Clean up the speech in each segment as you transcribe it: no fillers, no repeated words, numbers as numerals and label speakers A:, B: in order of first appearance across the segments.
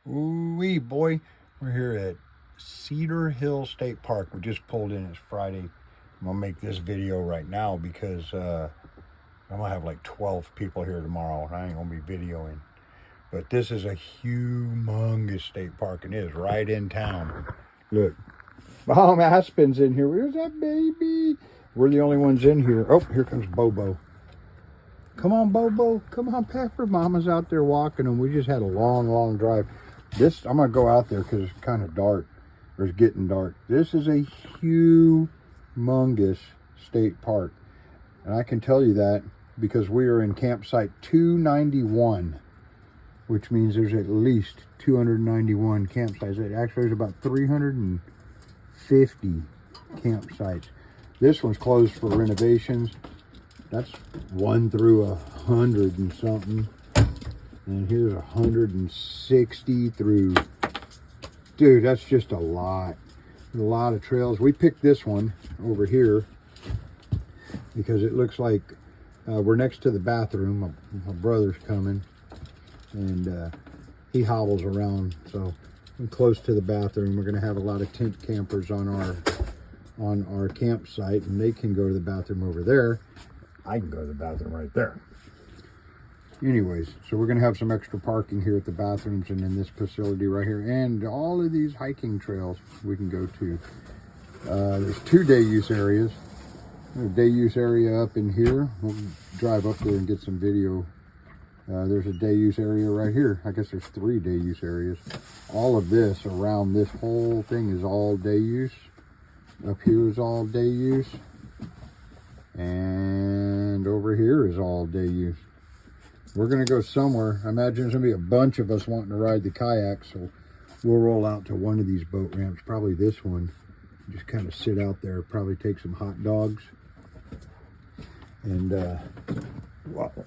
A: Ooh-wee, boy. We're here at Cedar Hill State Park. We just pulled in. It's Friday. I'm going to make this video right now because I'm going to have like 12 people here tomorrow, and I ain't going to be videoing. But this is a humongous state park, and it is right in town. Look. Mom Aspen's in here. Where's that baby? We're the only ones in here. Oh, here comes Bobo. Come on, Bobo. Come on, Pepper. Mama's out there walking them. We just had a long drive. I'm going to go out there because it's kind of dark. Or it's getting dark. This is a humongous state park. And I can tell you that because we are in campsite 291, which means there's at least 291 campsites. Actually, there's about 350 campsites. This one's closed for renovations. That's 1 through 100 and something. And here's 160 through, dude, that's just a lot. A lot of trails. We picked this one over here because it looks like we're next to the bathroom. My brother's coming and he hobbles around, so we're close to the bathroom. We're going to have a lot of tent campers on our campsite, and they can go to the bathroom over there. I can go to the bathroom right there. Anyways, so we're going to have some extra parking here at the bathrooms and in this facility right here, and all of these hiking trails we can go to. There's 2 day use areas. There's a day use area up in here. We'll drive up there and get some video. There's a day use area right here. I guess there's 3 day use areas. All of this around this whole thing is all day use. Up here is all day use. And over here is all day use. We're going to go somewhere. I imagine there's going to be a bunch of us wanting to ride the kayak, so we'll roll out to one of these boat ramps, probably this one. Just kind of sit out there, probably take some hot dogs. And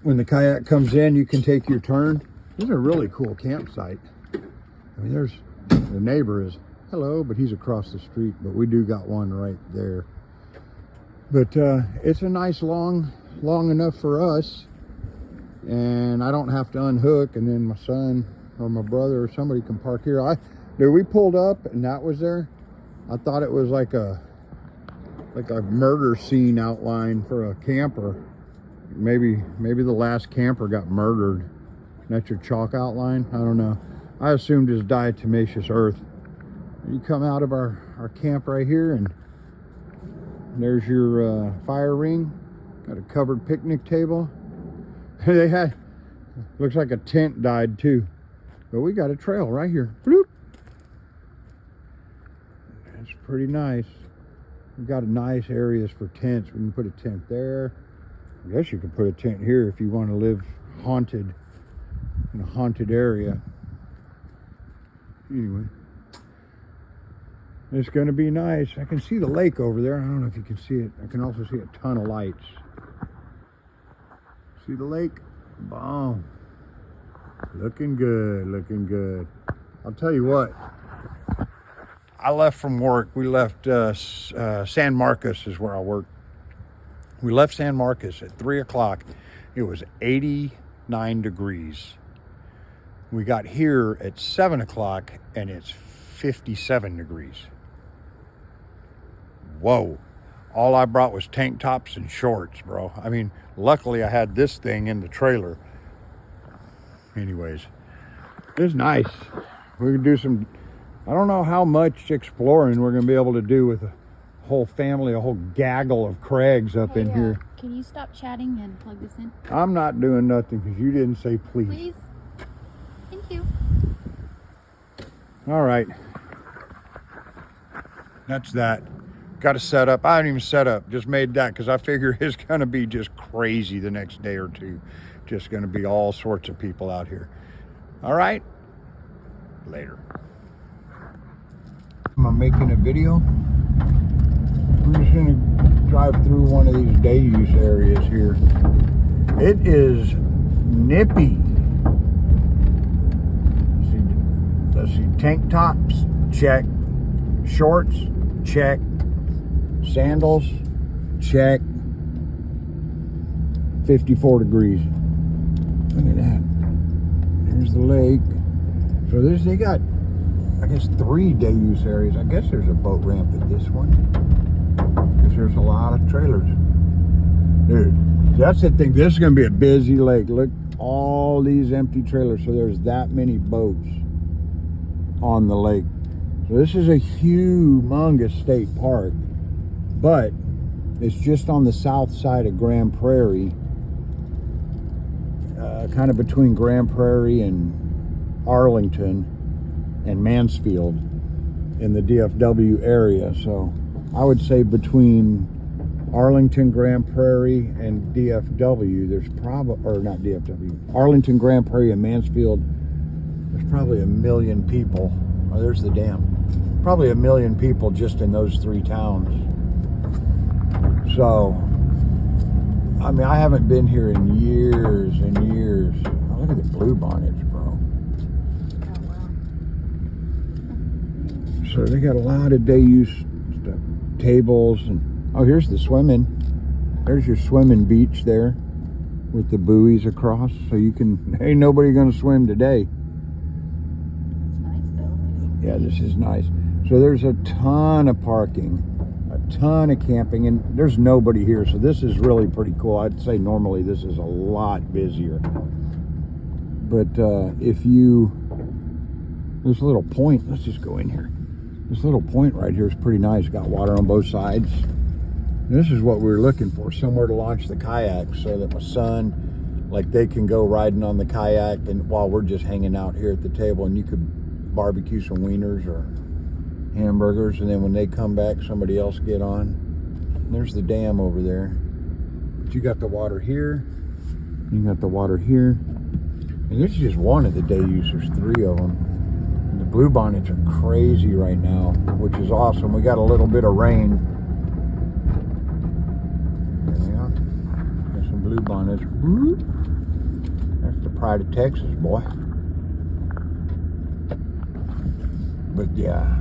A: when the kayak comes in, you can take your turn. This is a really cool campsite. I mean, there's the neighbor is, hello, but he's across the street, but we do got one right there. But it's a nice long enough for us. And I don't have to unhook, and then my son or my brother or somebody can park here. Dude, we pulled up and that was there. I thought it was like a murder scene outline for a camper. Maybe the last camper got murdered. That's your chalk outline. I don't know. I assumed it's diatomaceous earth. You come out of our camp right here, and there's your fire ring. Got a covered picnic table. They had, looks like a tent died too, but we got a trail right here. Bloop. That's pretty nice. We've got nice areas for tents. We can put a tent there. I guess you can put a tent here if you want to live haunted, in a haunted area. Anyway, it's going to be nice. I can see the lake over there. I don't know if you can see it. I can also see a ton of lights. See the lake? Boom. Looking good, looking good. I'll tell you what. I left from work. We left San Marcos is where I work. We left San Marcos at 3 o'clock. It was 89 degrees. We got here at 7 o'clock and it's 57 degrees. Whoa. All I brought was tank tops and shorts, bro. I mean, luckily I had this thing in the trailer. Anyways, it's nice. We can do some, I don't know how much exploring we're going to be able to do with a whole family, a whole gaggle of Craigs up in here.
B: Can you stop chatting and plug this in?
A: I'm not doing nothing because you didn't say please.
B: Please? Thank you.
A: All right. That's that. Got to set up. I didn't even set up, just made that because I figure it's going to be just crazy the next day or two. Just going to be all sorts of people out here. All right, later. Am I making a video? We're just going to drive through one of these day use areas here. It is nippy. Let's see, tank tops, check. Shorts, check. Sandals, check. 54 degrees. Look at that. There's the lake. So they got, I guess, 3 day use areas. I guess there's a boat ramp at this one. Because there's a lot of trailers. Dude, that's the thing. This is going to be a busy lake. Look, all these empty trailers. So there's that many boats on the lake. So this is a humongous state park. But it's just on the south side of Grand Prairie. Kind of between Grand Prairie and Arlington and Mansfield in the DFW area. So I would say between Arlington, Grand Prairie, and DFW, there's probably, or not DFW, Arlington, Grand Prairie, and Mansfield, there's probably 1 million people. Oh, there's the dam. Probably 1 million people just in those 3 towns. So, I mean, I haven't been here in years and years. Oh, look at the blue bonnets, bro.
B: Oh, wow.
A: So they got a lot of day use stuff, tables, and oh, here's the swimming. There's your swimming beach there with the buoys across, so you can. Ain't nobody gonna swim today.
B: It's nice though.
A: Yeah, this is nice. So there's a ton of parking, a ton of camping, and there's nobody here. So this is really pretty cool. I'd say normally this is a lot busier, but if you, this little point. Let's just go in here. This little point right here is pretty nice. Got water on both sides. This is what we were looking for, somewhere to launch the kayak so that my son, like, they can go riding on the kayak and while we're just hanging out here at the table, and you could barbecue some wieners or hamburgers, and then when they come back, somebody else get on. And there's the dam over there. But you got the water here. You got the water here. And this is just one of the day users, 3 of them. And the bluebonnets are crazy right now, which is awesome. We got a little bit of rain. Bluebonnets. That's the pride of Texas, boy. But yeah,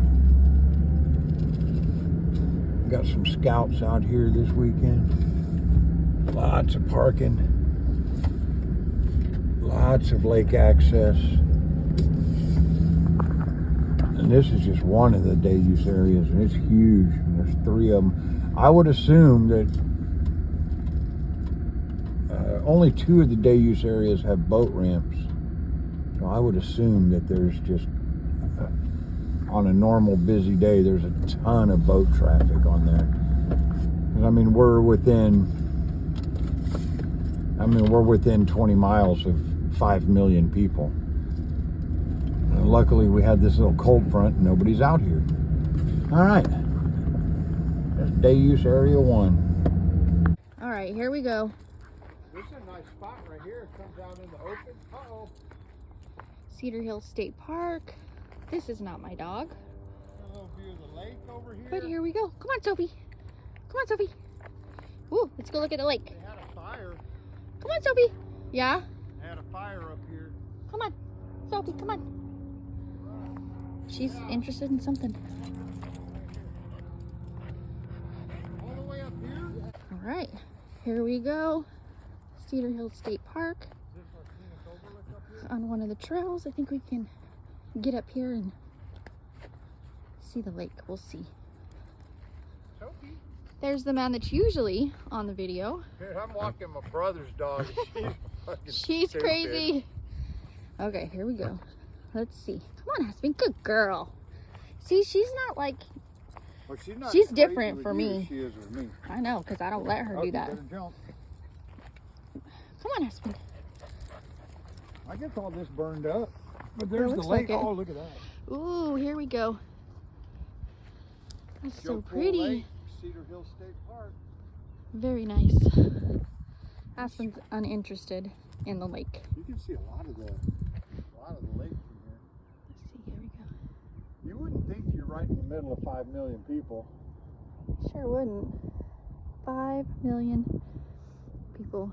A: got some scouts out here this weekend. Lots of parking, lots of lake access, and this is just one of the day use areas, and it's huge. And there's 3 of them. I would assume that only 2 of the day use areas have boat ramps. So I would assume that there's just, on a normal busy day, there's a ton of boat traffic on there. And I mean, we're within 20 miles of 5 million people. And luckily we had this little cold front and nobody's out here. All right, that's day use area 1.
B: All right, here we go.
A: This is a nice spot right here. It comes out in the open. Uh-oh.
B: Cedar Hill State Park. This is not my dog.
A: A little view of the lake over here.
B: But here we go. Come on, Sophie. Come on, Sophie. Ooh, let's go look at the lake.
A: They had a fire.
B: Come on, Sophie. Yeah?
A: They had a fire up here.
B: Come on. Sophie, come on. She's interested in something.
A: All the way up here?
B: All right, here we go. Cedar Hill State Park. On one of the trails. I think we can get up here and see the lake. We'll see.
A: Sophie.
B: There's the man that's usually on the video.
A: Dude, I'm walking my brother's dog.
B: She's crazy. Okay, here we go. Let's see. Come on, Aspen. Good girl. See, she's not like...
A: Well, she's not
B: she's
A: crazy
B: different
A: with
B: for
A: you
B: me.
A: as She is with me.
B: I know, because I don't let her do
A: You
B: that.
A: better jump.
B: Come on, Aspen.
A: I guess all this burned up. But there's the
B: looks
A: lake.
B: like it.
A: Oh, look at that.
B: Ooh, here we go. That's so
A: Joe Pool
B: pretty.
A: Lake, Cedar Hill State Park.
B: Very nice. Aspen's uninterested in the lake.
A: You can see a lot of the lake from here.
B: Let's see, here we go.
A: You wouldn't think you're right in the middle of 5 million people.
B: Sure wouldn't. 5 million people.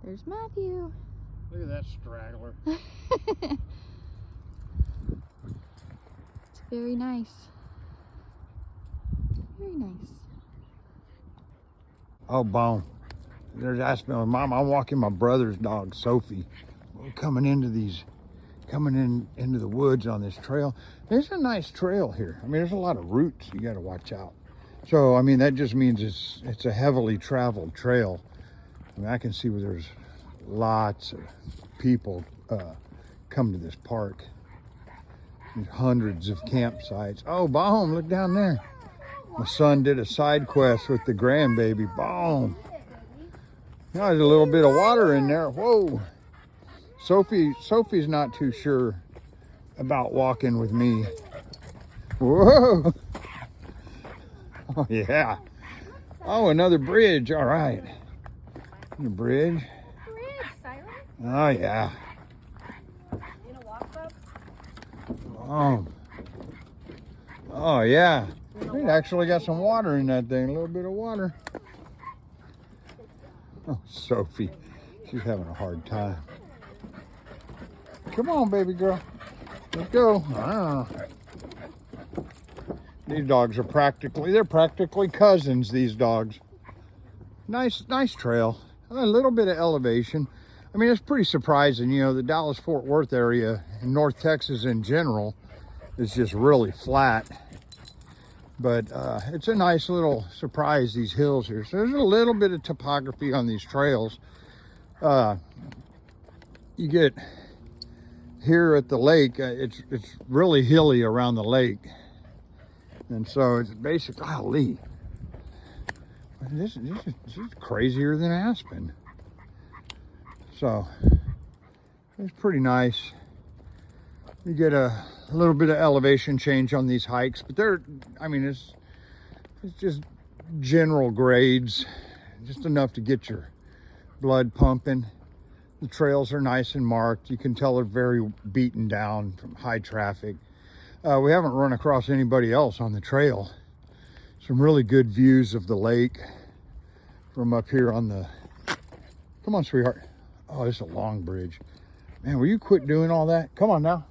B: There's Matthew.
A: Look at that straggler.
B: It's very nice. Very nice.
A: Oh, boom. There's Aspen with Mom. I'm walking my brother's dog, Sophie. We're coming into these coming into the woods on this trail. There's a nice trail here. I mean, there's a lot of roots you got to watch out. So, I mean, that just means it's a heavily traveled trail. I mean, I can see where there's lots of people come to this park. There's hundreds of campsites. Oh, boom, look down there. My son did a side quest with the grandbaby. Boom. Now there's a little bit of water in there. Whoa. Sophie's not too sure about walking with me. Whoa. Oh, yeah. Oh, another bridge. All right. The bridge. Oh, yeah. Oh. Oh, yeah. It actually got some water in that thing. A little bit of water. Oh, Sophie. She's having a hard time. Come on, baby girl. Let's go. Ah. These dogs are they're practically cousins, these dogs. Nice trail. A little bit of elevation. I mean, it's pretty surprising. You know, the Dallas-Fort Worth area and North Texas in general is just really flat. But it's a nice little surprise, these hills here. So there's a little bit of topography on these trails. You get here at the lake, it's really hilly around the lake. And so it's basically, golly, this is crazier than Aspen. So it's pretty nice. You get a little bit of elevation change on these hikes, but it's just general grades, just enough to get your blood pumping. The trails are nice and marked. You can tell they're very beaten down from high traffic. We haven't run across anybody else on the trail. Some really good views of the lake from up here on the, come on, sweetheart. Oh, it's a long bridge. Man, will you quit doing all that? Come on now.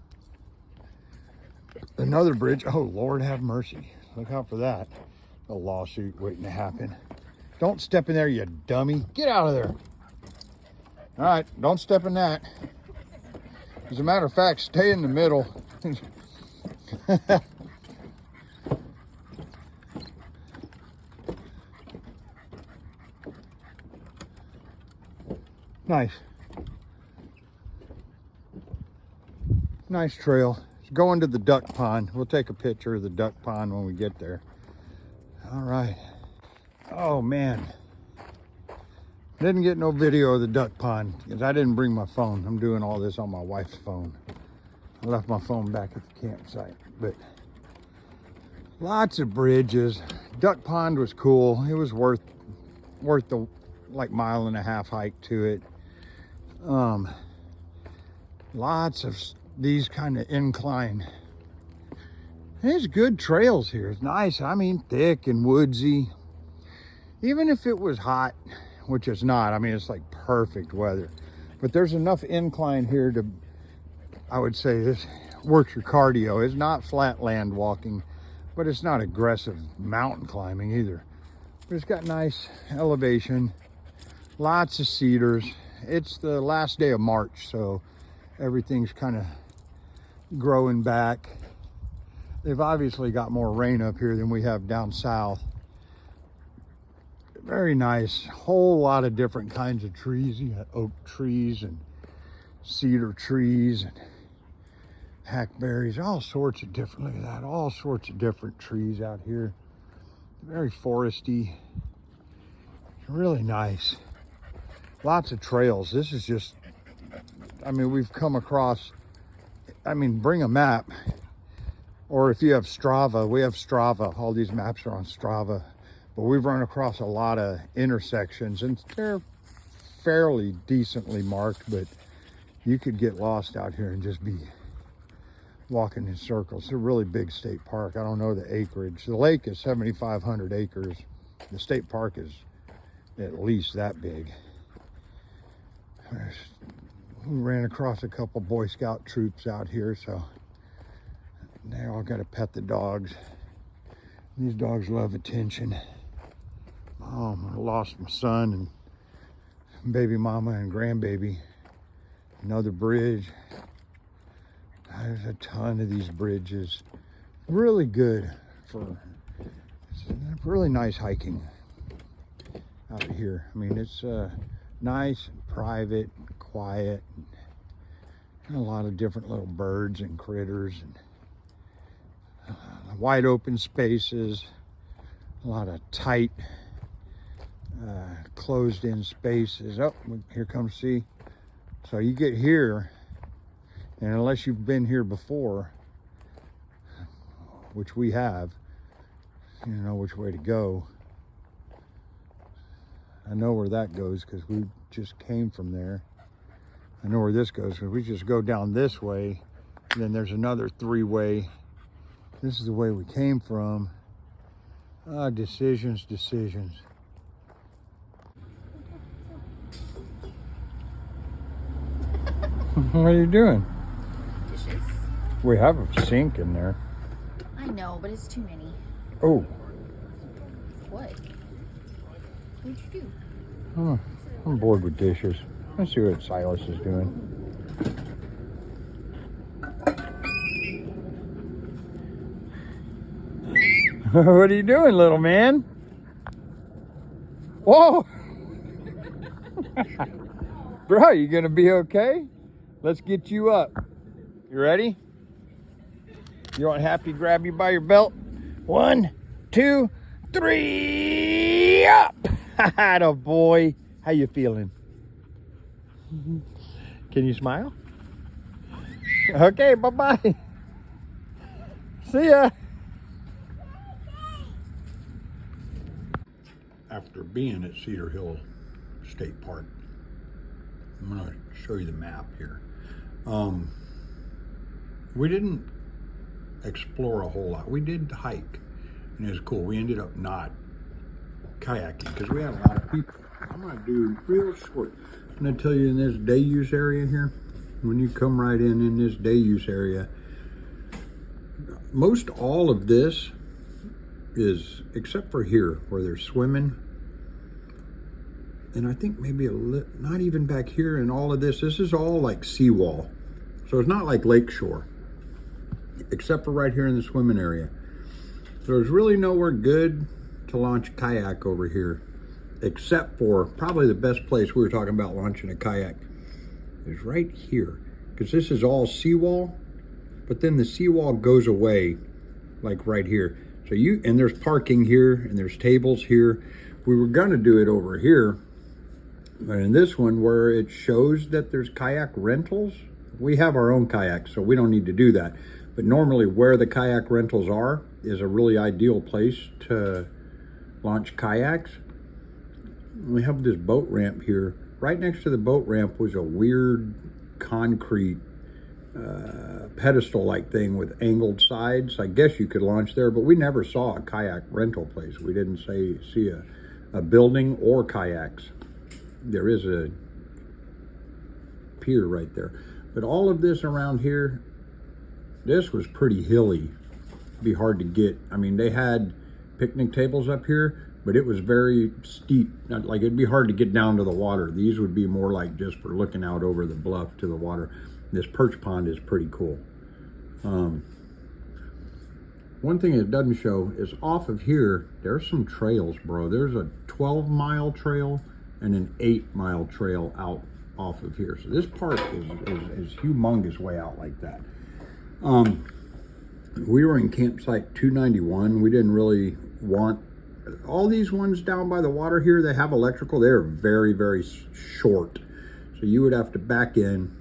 A: Another bridge. Oh, Lord have mercy. Look out for that. A lawsuit waiting to happen. Don't step in there, you dummy. Get out of there. All right, don't step in that. As a matter of fact, stay in the middle. Nice trail. It's going to the duck pond. We'll take a picture of the duck pond when we get there. All right. Oh man. Didn't get no video of the duck pond because I didn't bring my phone. I'm doing all this on my wife's phone. I left my phone back at the campsite, but lots of bridges. Duck pond was cool. It was worth the like 1.5 mile hike to it. Lots of these kind of incline. There's good trails here. It's nice. I mean, thick and woodsy. Even if it was hot, which it's not. I mean, it's like perfect weather. But there's enough incline here to, I would say, this works your cardio. It's not flat land walking, but it's not aggressive mountain climbing either. But it's got nice elevation, lots of cedars. It's the last day of March, so everything's kind of growing back. They've obviously got more rain up here than we have down south. Very nice. Whole lot of different kinds of trees. You got oak trees and cedar trees and hackberries, all sorts of different, look at that, all sorts of different trees out here. Very foresty. Really nice. Lots of trails. This is just, I mean, we've come across, I mean, bring a map. Or if you have Strava, we have Strava. All these maps are on Strava. But we've run across a lot of intersections and they're fairly decently marked, but you could get lost out here and just be walking in circles. It's a really big state park. I don't know the acreage. The lake is 7,500 acres. The state park is at least that big. We ran across a couple Boy Scout troops out here, so they all got to pet the dogs. These dogs love attention. I lost my son and baby mama and grandbaby. Another bridge. There's a ton of these bridges. Really good for really nice hiking out here. I mean, it's nice, private, quiet, and a lot of different little birds and critters, and wide open spaces, a lot of tight, closed in spaces. Oh, here comes C. So you get here, and unless you've been here before, which we have, you know which way to go. I know where that goes because we just came from there. I know where this goes because we just go down this way, and then there's another three-way. This is the way we came from. Decisions. What are you doing?
B: Dishes.
A: We have a sink in there.
B: I know, but it's too many.
A: Oh.
B: What? What'd you do?
A: Oh, I'm bored with dishes. Let's see what Silas is doing. What are you doing, little man? Whoa! Bro, you gonna be okay? Let's get you up. You ready? You want Happy to grab you by your belt? 1, 2, 3, up! Atta boy. How you feeling? Can you smile? Okay, bye-bye. See ya. After being at Cedar Hill State Park, I'm gonna show you the map here. We didn't explore a whole lot. We did hike, and it was cool. We ended up not kayaking because we had a lot of people. I'm gonna do real short. I'm gonna tell you in this day use area here, when you come right in this day use area, most all of this is, except for here where they're swimming, and I think maybe not even back here, and all of this is all like seawall. So it's not like lakeshore, except for right here in the swimming area. So there's really nowhere good to launch a kayak over here, except for probably the best place we were talking about launching a kayak is right here, because this is all seawall, but then the seawall goes away like right here. So and there's parking here, and there's tables here. We were gonna do it over here, but in this one where it shows that there's kayak rentals, we have our own kayaks, so we don't need to do that. But normally where the kayak rentals are is a really ideal place to launch kayaks. We have this boat ramp here. Right next to the boat ramp was a weird concrete pedestal-like thing with angled sides. I guess you could launch there, but we never saw a kayak rental place. We didn't see a building or kayaks. There is a pier right there. But all of this around here, this was pretty hilly. It'd be hard to get. I mean, they had picnic tables up here, but it was very steep. Like, it'd be hard to get down to the water. These would be more like just for looking out over the bluff to the water. This perch pond is pretty cool. One thing it doesn't show is off of here, there's some trails, bro. There's a 12-mile trail and an 8-mile trail out off of here. So this park is humongous way out like that. We were in campsite 291. We didn't really want all these ones down by the water here. They have electrical. They're very, very short. So you would have to back in,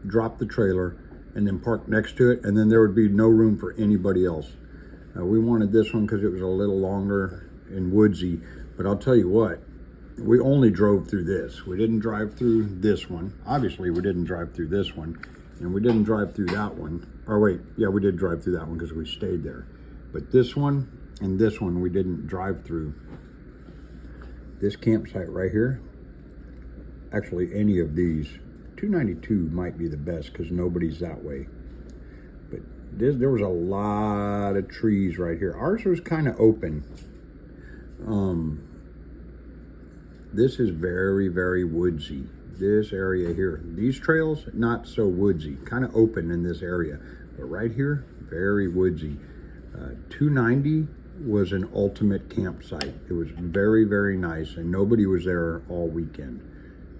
A: drop the trailer, and then park next to it, and then there would be no room for anybody else. We wanted this one because it was a little longer and woodsy, but I'll tell you what, we only drove through this. We didn't drive through this one. Obviously, we didn't drive through this one, and we didn't drive through that one. Or wait, yeah, we did drive through that one because we stayed there. But this one and this one, we didn't drive through. This campsite right here, actually any of these, 292 might be the best because nobody's that way. But there was a lot of trees right here. Ours was kind of open. This is very, very woodsy, This area here. These trails, not so woodsy, kind of open in this area. But right here, very woodsy. 290 was an ultimate campsite. It was very, very nice, and nobody was there all weekend.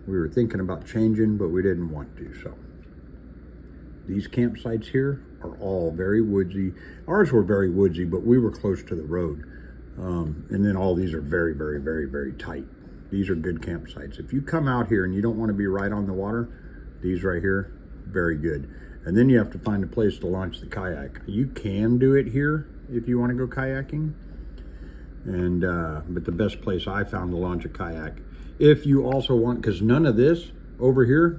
A: We were thinking about changing, but we didn't want to, so. These campsites here are all very woodsy. Ours were very woodsy, but we were close to the road. And then all these are very, very, very, very tight. These are good campsites. If you come out here and you don't want to be right on the water, these right here, very good. And then you have to find a place to launch the kayak. You can do it here if you want to go kayaking. And but the best place I found to launch a kayak, if you also want, because none of this over here,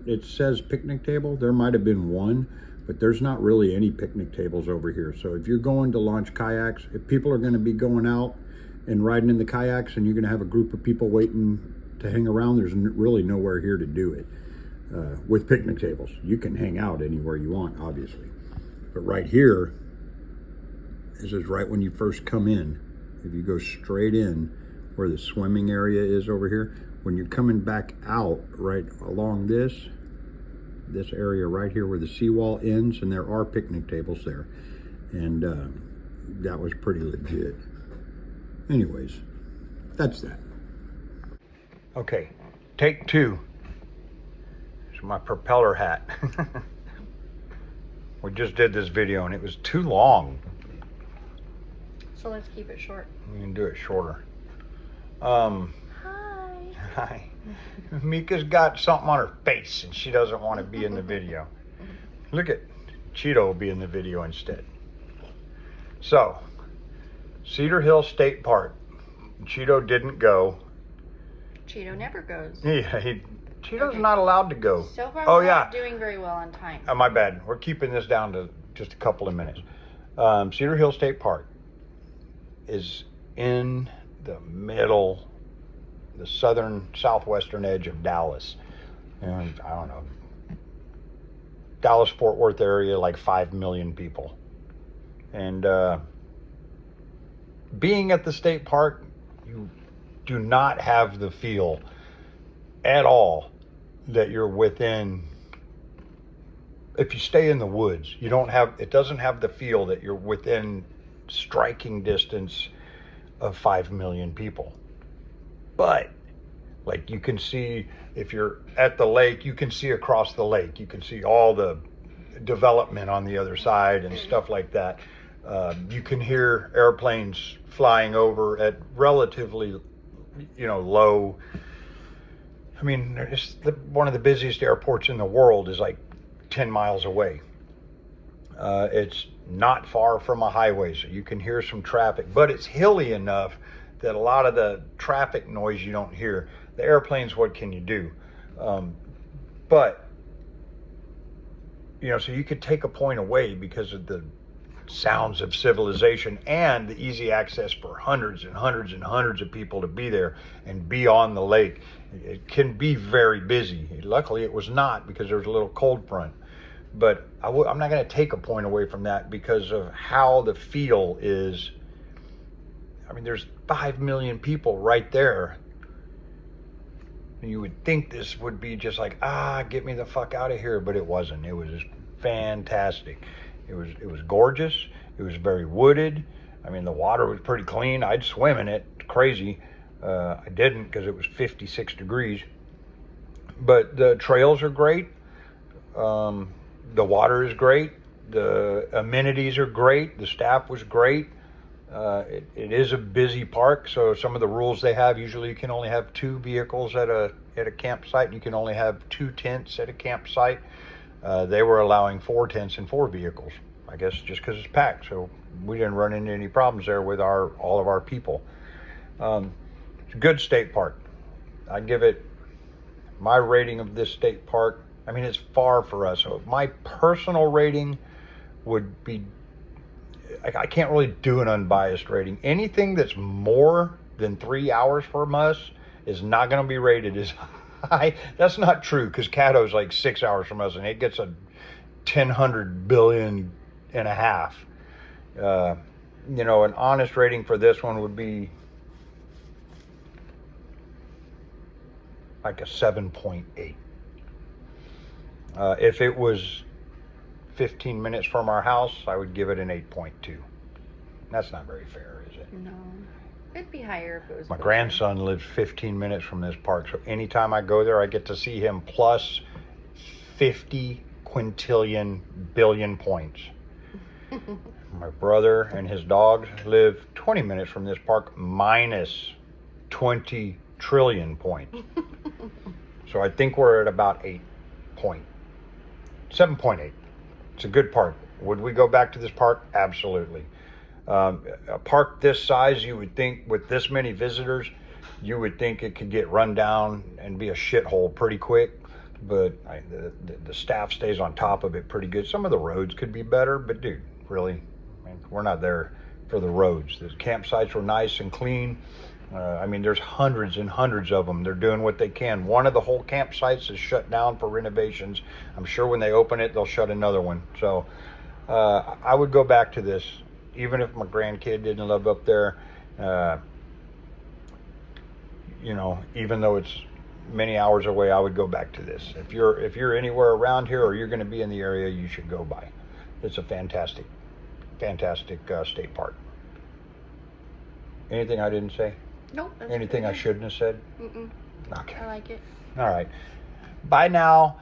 A: it says picnic table. There might have been one, but there's not really any picnic tables over here. So if you're going to launch kayaks, if people are going to be going out and riding in the kayaks and you're going to have a group of people waiting to hang around, there's really nowhere here to do it. With picnic tables, you can hang out anywhere you want, obviously. But right here, this is right when you first come in. If you go straight in where the swimming area is over here, when you're coming back out right along this area right here where the seawall ends, and there are picnic tables there. And that was pretty legit. Anyways, that's that. Okay, take two. It's my propeller hat. We just did this video and it was too long.
B: So let's keep it short.
A: We can do it shorter.
B: Hi.
A: Hi. Mika's got something on her face and she doesn't want to be in the video. Look at Cheeto will be in the video instead. So, Cedar Hill State Park. Cheeto didn't go.
B: Cheeto never goes.
A: Yeah, Cheeto's not allowed to go.
B: So far,
A: oh,
B: we're
A: yeah.
B: not doing very well on time.
A: Oh, my bad. We're keeping this down to just a couple of minutes. Cedar Hill State Park is in the middle, the southwestern edge of Dallas. And I don't know, Dallas-Fort Worth area, like 5 million people. And being at the state park, you do not have the feel at all that you're within. If you stay in the woods, it doesn't have the feel that you're within striking distance of 5 million people. But like you can see, if you're at the lake, you can see across the lake. You can see all the development on the other side and stuff like that. You can hear airplanes flying over at relatively, low. I mean, one of the busiest airports in the world is like 10 miles away. It's not far from a highway, so you can hear some traffic, but it's hilly enough that a lot of the traffic noise you don't hear. The airplanes, what can you do? But, so you could take a point away because of the sounds of civilization and the easy access for hundreds and hundreds and hundreds of people to be there and be on the lake. It can be very busy. Luckily, it was not, because there was a little cold front. But I'm not going to take a point away from that because of how the feel is. I mean, there's 5 million people right there. And you would think this would be just like, get me the fuck out of here. But it wasn't. It was just fantastic. It was gorgeous. It was very wooded. I mean, the water was pretty clean. I'd swim in it. Crazy. I didn't because it was 56 degrees. But the trails are great. The water is great. The amenities are great. The staff was great. It is a busy park, so some of the rules they have, usually you can only have 2 vehicles at a campsite. You can only have 2 tents at a campsite. They were allowing 4 tents and 4 vehicles, I guess just because it's packed. So we didn't run into any problems there with all of our people. It's a good state park. I give it my rating of this state park. I mean, it's far for us. So my personal rating would be, I can't really do an unbiased rating. Anything that's more than 3 hours from us is not going to be rated as high. That's not true, because Caddo's like 6 hours from us and it gets a 100 billion and a half. An honest rating for this one would be like a 7.8. If it was 15 minutes from our house, I would give it an 8.2. That's not very fair, is it?
B: No. It'd be higher if it was
A: My
B: closer.
A: grandson lives 15 minutes from this park, so anytime I go there, I get to see him plus 50 quintillion billion points. My brother and his dogs live 20 minutes from this park, minus 20 trillion points. So I think we're at about 7.8. It's a good park. Would we go back to this park? Absolutely. A park this size, you would think, with this many visitors, you would think it could get run down and be a shithole pretty quick. But the staff stays on top of it pretty good. Some of the roads could be better, but dude, really, man, we're not there for the roads. The campsites were nice and clean. I mean, there's hundreds and hundreds of them. They're doing what they can. One of the whole campsites is shut down for renovations. I'm sure when they open it, they'll shut another one. So I would go back to this, even if my grandkid didn't live up there. You know, even though it's many hours away, I would go back to this. If you're anywhere around here or you're going to be in the area, you should go by. It's a fantastic state park. Anything I didn't say?
B: Nope.
A: Anything I shouldn't have said?
B: Mm-mm.
A: Okay.
B: I like it.
A: All right. Bye now.